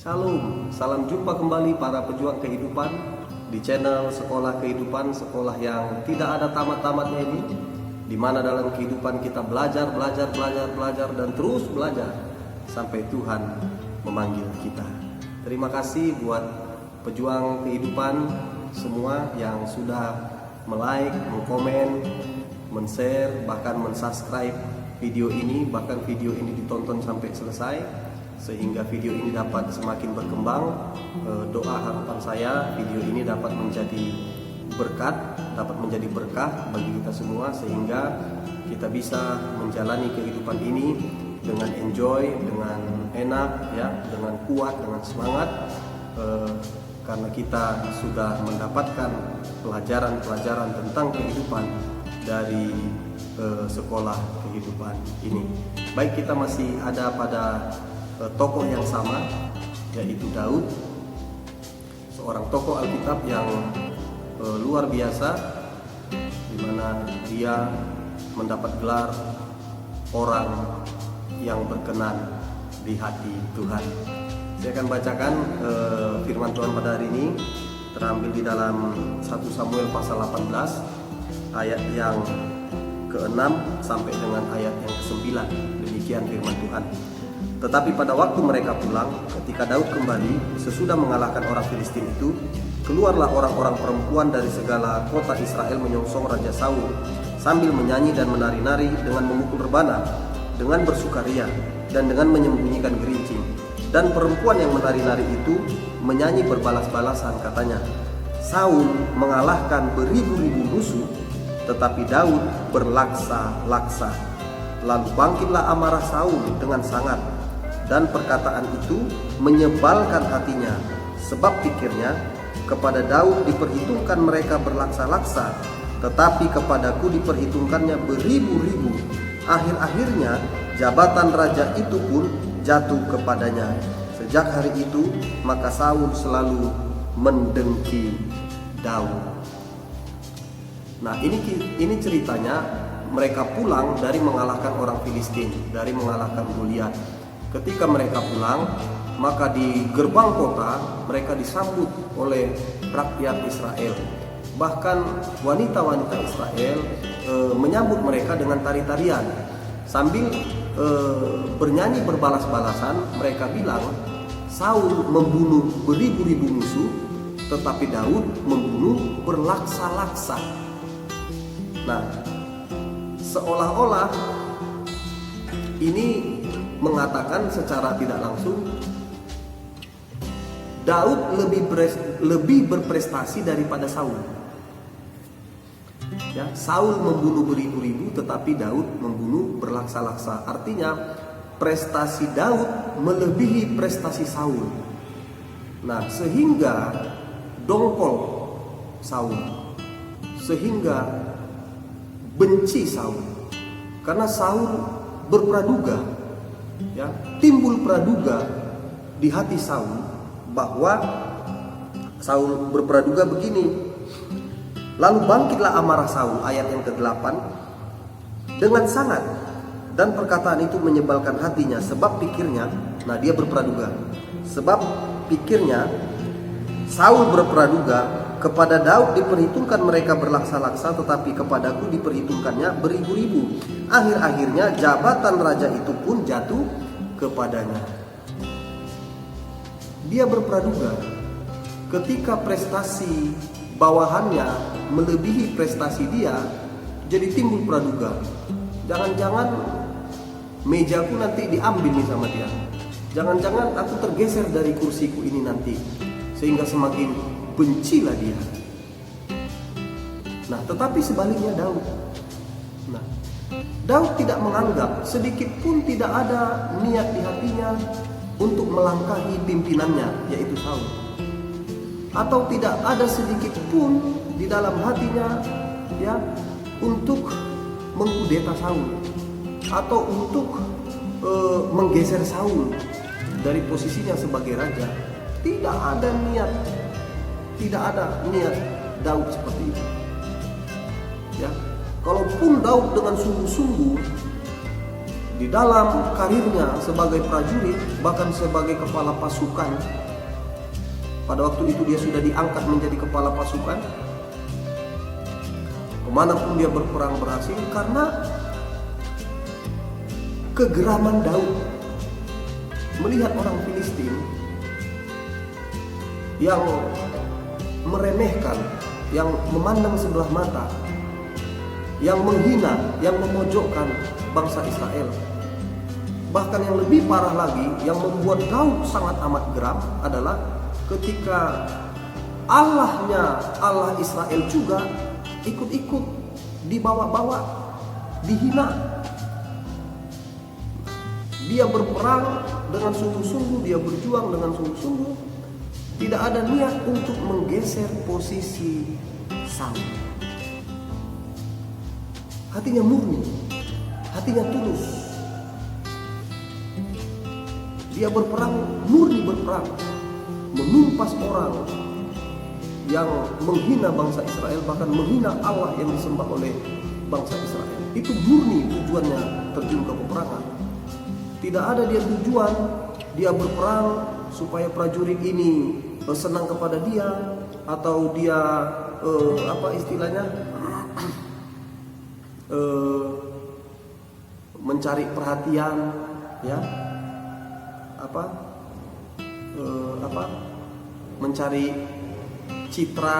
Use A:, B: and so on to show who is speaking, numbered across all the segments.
A: Shalom, salam jumpa kembali para pejuang kehidupan di channel Sekolah Kehidupan, sekolah yang tidak ada tamat-tamatnya ini, di mana dalam kehidupan kita belajar dan terus belajar sampai Tuhan memanggil kita. Terima kasih buat pejuang kehidupan semua yang sudah like, mengkomen, men-share, bahkan men-subscribe video ini, bahkan video ini ditonton sampai selesai, sehingga video ini dapat semakin berkembang. Doa harapan saya video ini dapat menjadi berkat, dapat menjadi berkah bagi kita semua, sehingga kita bisa menjalani kehidupan ini dengan enjoy, dengan enak, ya, dengan kuat, dengan semangat, karena kita sudah mendapatkan pelajaran-pelajaran tentang kehidupan dari sekolah kehidupan ini. Baik, kita masih ada pada tokoh yang sama, yaitu Daud, seorang tokoh Alkitab yang luar biasa, di mana dia mendapat gelar orang yang berkenan di hati Tuhan. Saya akan bacakan firman Tuhan pada hari ini, terambil di dalam 1 Samuel pasal 18 ayat yang ke-6 sampai dengan ayat yang ke-9. Demikian firman Tuhan. Tetapi pada waktu mereka pulang, ketika Daud kembali sesudah mengalahkan orang Filistin itu, keluarlah orang-orang perempuan dari segala kota Israel menyongsong Raja Saul, sambil menyanyi dan menari-nari, dengan memukul rebana, dengan bersukaria, dan dengan menyembunyikan gerincing. Dan perempuan yang menari-nari itu menyanyi berbalas-balasan, katanya, Saul mengalahkan beribu-ribu musuh, tetapi Daud berlaksa-laksa. Lalu bangkitlah amarah Saul dengan sangat, dan perkataan itu menyebalkan hatinya, sebab pikirnya, kepada Daud diperhitungkan mereka berlaksa-laksa, tetapi kepadaku diperhitungkannya beribu-ribu. Akhir-akhirnya jabatan raja itu pun jatuh kepadanya. Sejak hari itu maka Saul selalu mendengki Daud. Nah, ini ceritanya mereka pulang dari mengalahkan orang Filistin, dari mengalahkan Goliat. Ketika mereka pulang, maka di gerbang kota mereka disambut oleh rakyat Israel. Bahkan wanita-wanita Israel menyambut mereka dengan tari-tarian. Sambil bernyanyi berbalas-balasan, mereka bilang, Saul membunuh beribu-ribu musuh, tetapi Daud membunuh berlaksa-laksa. Nah, seolah-olah ini mengatakan secara tidak langsung Daud lebih berprestasi daripada Saul. Ya, Saul membunuh beribu-ribu, tetapi Daud membunuh berlaksa-laksa. Artinya prestasi Daud melebihi prestasi Saul. Nah, sehingga dongkol Saul, sehingga benci Saul, karena Saul berpraduga, ya, timbul praduga di hati Saul, bahwa Saul berpraduga begini. Lalu bangkitlah amarah Saul, ayat yang ke-8, dengan sangat, dan perkataan itu menyebalkan hatinya, sebab pikirnya, nah dia berpraduga, sebab pikirnya, Saul berpraduga, kepada Daud diperhitungkan mereka berlaksa-laksa, tetapi kepadaku diperhitungkannya beribu-ribu. Akhir-akhirnya jabatan raja itu pun jatuh kepadanya. Dia berpraduga ketika prestasi bawahannya melebihi prestasi dia, jadi timbul praduga. Jangan-jangan mejaku nanti diambil nih sama dia. Jangan-jangan aku tergeser dari kursiku ini nanti, sehingga semakin bencilah dia. Nah, tetapi sebaliknya Daud. Nah, Daud tidak menganggap, sedikit pun tidak ada niat di hatinya untuk melangkahi pimpinannya, yaitu Saul. Atau tidak ada sedikit pun di dalam hatinya, ya, untuk mengkudeta Saul, atau untuk menggeser Saul dari posisinya sebagai raja. Tidak ada niat, tidak ada niat Daud seperti itu. Ya, kalaupun Daud dengan sungguh-sungguh di dalam karirnya sebagai prajurit, bahkan sebagai kepala pasukan. Pada waktu itu dia sudah diangkat menjadi kepala pasukan. Kemanapun dia berperang berhasil karena kegeraman Daud melihat orang Filistin yang meremehkan, yang memandang sebelah mata, yang menghina, yang memojokkan bangsa Israel. Bahkan yang lebih parah lagi, yang membuat Daud sangat amat geram adalah ketika Allah Israel juga ikut-ikut dibawa-bawa, dihina. Dia berperang dengan sungguh-sungguh, dia berjuang dengan sungguh-sungguh, tidak ada niat untuk menggeser posisi Saul. Hatinya murni, hatinya tulus. Dia berperang, murni berperang, menumpas orang yang menghina bangsa Israel, bahkan menghina Allah yang disembah oleh bangsa Israel. Itu murni tujuannya terjun ke peperangan. Tidak ada dia tujuan dia berperang supaya prajurit ini senang kepada dia, atau dia mencari perhatian, ya, mencari citra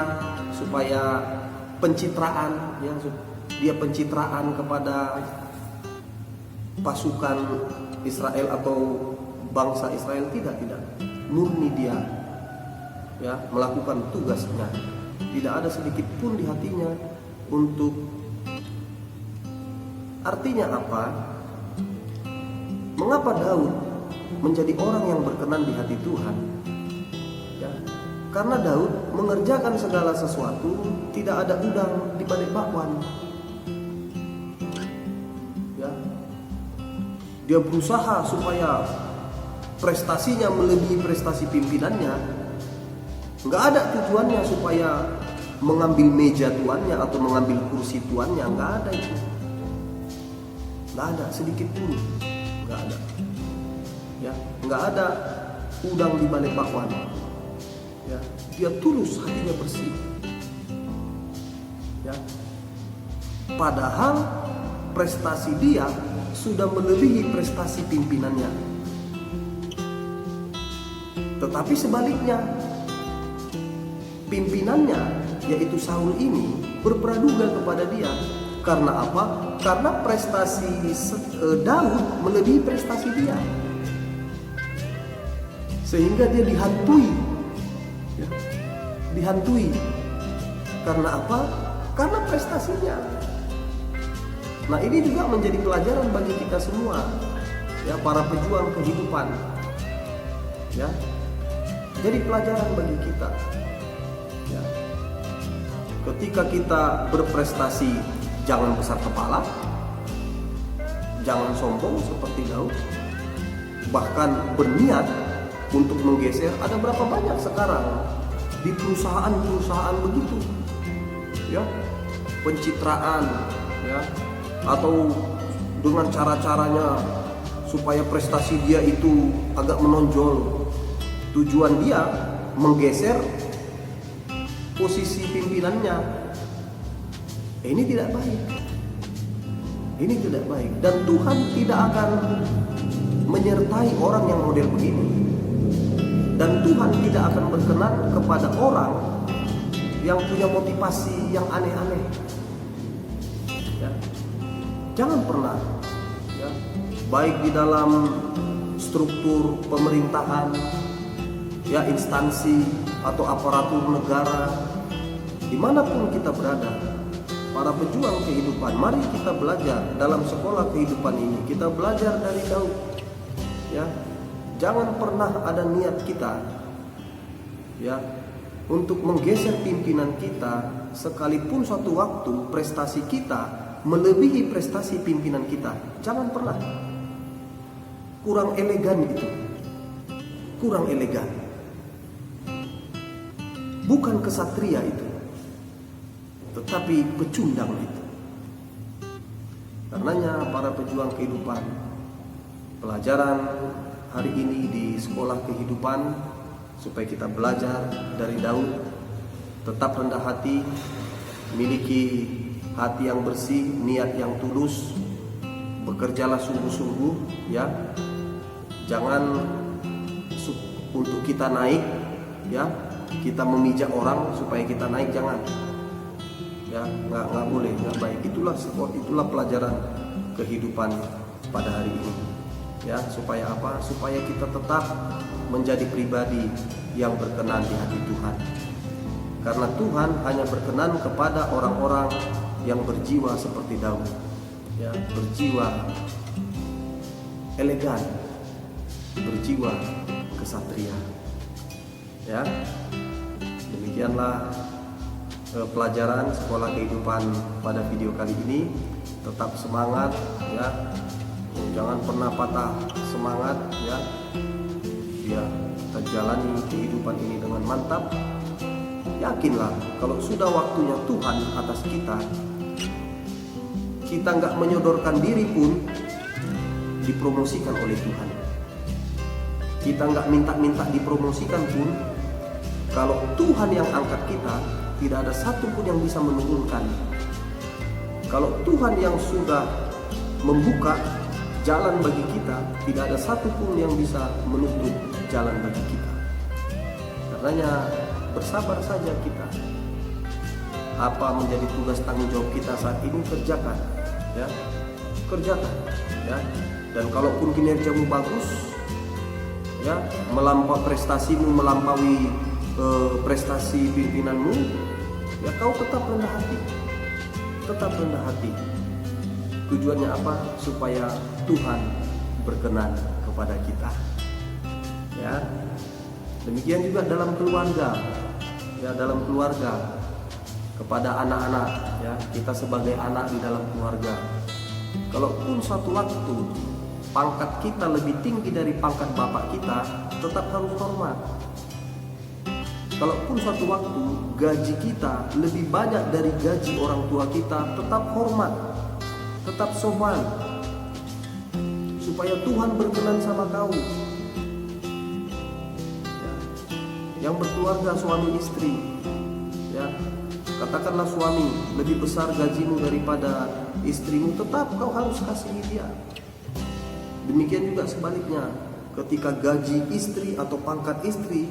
A: supaya pencitraan, ya, dia pencitraan kepada pasukan Israel atau bangsa Israel. Tidak, murni dia, ya, melakukan tugasnya. Tidak ada sedikit pun di hatinya untuk, artinya apa? Mengapa Daud menjadi orang yang berkenan di hati Tuhan? Ya, karena Daud mengerjakan segala sesuatu tidak ada udang di balik bakwan. Ya, dia berusaha supaya prestasinya melebihi prestasi pimpinannya. Nggak ada tujuannya supaya mengambil meja tuannya atau mengambil kursi tuannya. Nggak ada itu. Nggak ada sedikit pun. Nggak ada. Ya, nggak ada udang di balik bakwan. Ya, dia tulus, hatinya bersih. Ya, padahal prestasi dia sudah melebihi prestasi pimpinannya. Tetapi sebaliknya, pimpinannya yaitu Saul ini berpraduga kepada dia. Karena apa? Karena prestasi Daud melebihi prestasi dia, sehingga dia dihantui, ya, dihantui. Karena apa? Karena prestasinya. Nah, ini juga menjadi pelajaran bagi kita semua, ya, para pejuang kehidupan, ya. Jadi pelajaran bagi kita, ya. Ketika kita berprestasi, jangan besar kepala, jangan sombong seperti Daud. Bahkan berniat untuk menggeser. Ada berapa banyak sekarang di perusahaan-perusahaan begitu, ya, pencitraan, ya, atau dengan cara-caranya supaya prestasi dia itu agak menonjol. Tujuan dia menggeser posisi pimpinannya. Ini tidak baik. Ini tidak baik. Dan Tuhan tidak akan menyertai orang yang model begini. Dan Tuhan tidak akan berkenan kepada orang yang punya motivasi yang aneh-aneh. Ya. Jangan pernah, ya, baik di dalam struktur pemerintahan, ya, instansi atau aparatur negara, dimanapun kita berada, para pejuang kehidupan, mari kita belajar dalam sekolah kehidupan ini. Kita belajar dari Daud, ya. Jangan pernah ada niat kita, ya, untuk menggeser pimpinan kita, sekalipun suatu waktu prestasi kita melebihi prestasi pimpinan kita. Jangan pernah. Kurang elegan itu. Kurang elegan. Bukan kesatria itu, tetapi pecundang itu. Karenanya para pejuang kehidupan, pelajaran hari ini di sekolah kehidupan, supaya kita belajar dari Daud, tetap rendah hati, miliki hati yang bersih, niat yang tulus, bekerjalah sungguh-sungguh ya. Jangan untuk kita naik ya, kita memijak orang supaya kita naik, jangan ya, nggak boleh, nggak baik. Itulah pelajaran kehidupan pada hari ini ya. Supaya apa? Supaya kita tetap menjadi pribadi yang berkenan di hati Tuhan, karena Tuhan hanya berkenan kepada orang-orang yang berjiwa seperti Daud ya, berjiwa elegan, berjiwa kesatria ya. Demikianlah pelajaran sekolah kehidupan pada video kali ini. Tetap semangat ya, jangan pernah patah semangat ya. Kita jalani kehidupan ini dengan mantap. Yakinlah kalau sudah waktunya Tuhan atas kita, kita nggak menyodorkan diri pun dipromosikan oleh Tuhan. Kita nggak minta-minta dipromosikan pun, kalau Tuhan yang angkat kita, tidak ada satu pun yang bisa menurunkan. Kalau Tuhan yang sudah membuka jalan bagi kita, tidak ada satu pun yang bisa menutup jalan bagi kita. Karenanya bersabar saja kita. Apa menjadi tugas tanggung jawab kita saat ini, kerjakan ya, kerjakan ya. Dan kalaupun kinerjamu bagus ya, prestasimu melampaui prestasi pimpinanmu ya, kau tetap rendah hati, tetap rendah hati. Tujuannya apa? Supaya Tuhan berkenan kepada kita ya. Demikian juga dalam keluarga ya, dalam keluarga, kepada anak-anak ya, kita sebagai anak di dalam keluarga, kalaupun suatu waktu pangkat kita lebih tinggi dari pangkat bapak kita, tetap harus hormat. Kalaupun suatu waktu gaji kita lebih banyak dari gaji orang tua kita, tetap hormat, tetap sopan, supaya Tuhan berkenan sama kau ya. Yang berkeluarga suami istri ya, katakanlah suami lebih besar gajimu daripada istrimu, tetap kau harus kasih dia. Demikian juga sebaliknya, ketika gaji istri atau pangkat istri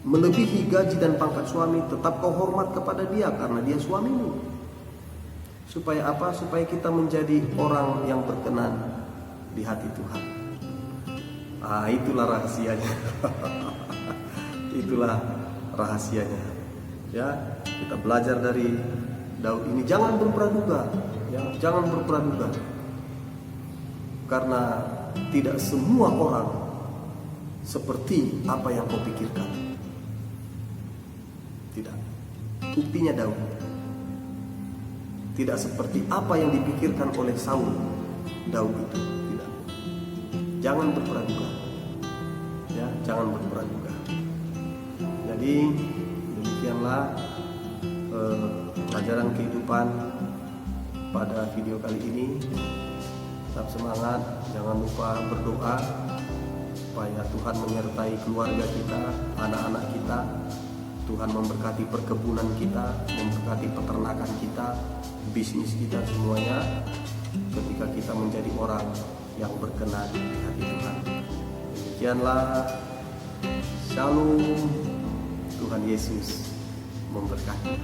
A: melebihi gaji dan pangkat suami, tetap kau hormat kepada dia karena dia suamimu. Supaya apa? Supaya kita menjadi orang yang berkenan di hati Tuhan. Itulah rahasianya. Itulah rahasianya ya. Kita belajar dari Daud ini, jangan berpraduga ya, jangan berpraduga, karena tidak semua orang seperti apa yang kau pikirkan. Tidak. Buktinya Daud tidak seperti apa yang dipikirkan oleh Saul. Daud itu tidak. Jangan berpraduga ya, jangan berpraduga. Jadi demikianlah pelajaran kehidupan pada video kali ini. Tetap semangat, jangan lupa berdoa supaya Tuhan menyertai keluarga kita, anak-anak kita. Tuhan memberkati perkebunan kita, memberkati peternakan kita, bisnis kita, semuanya, ketika kita menjadi orang yang berkenan di hati Tuhan. Demikianlah, Shalom, Tuhan Yesus memberkati.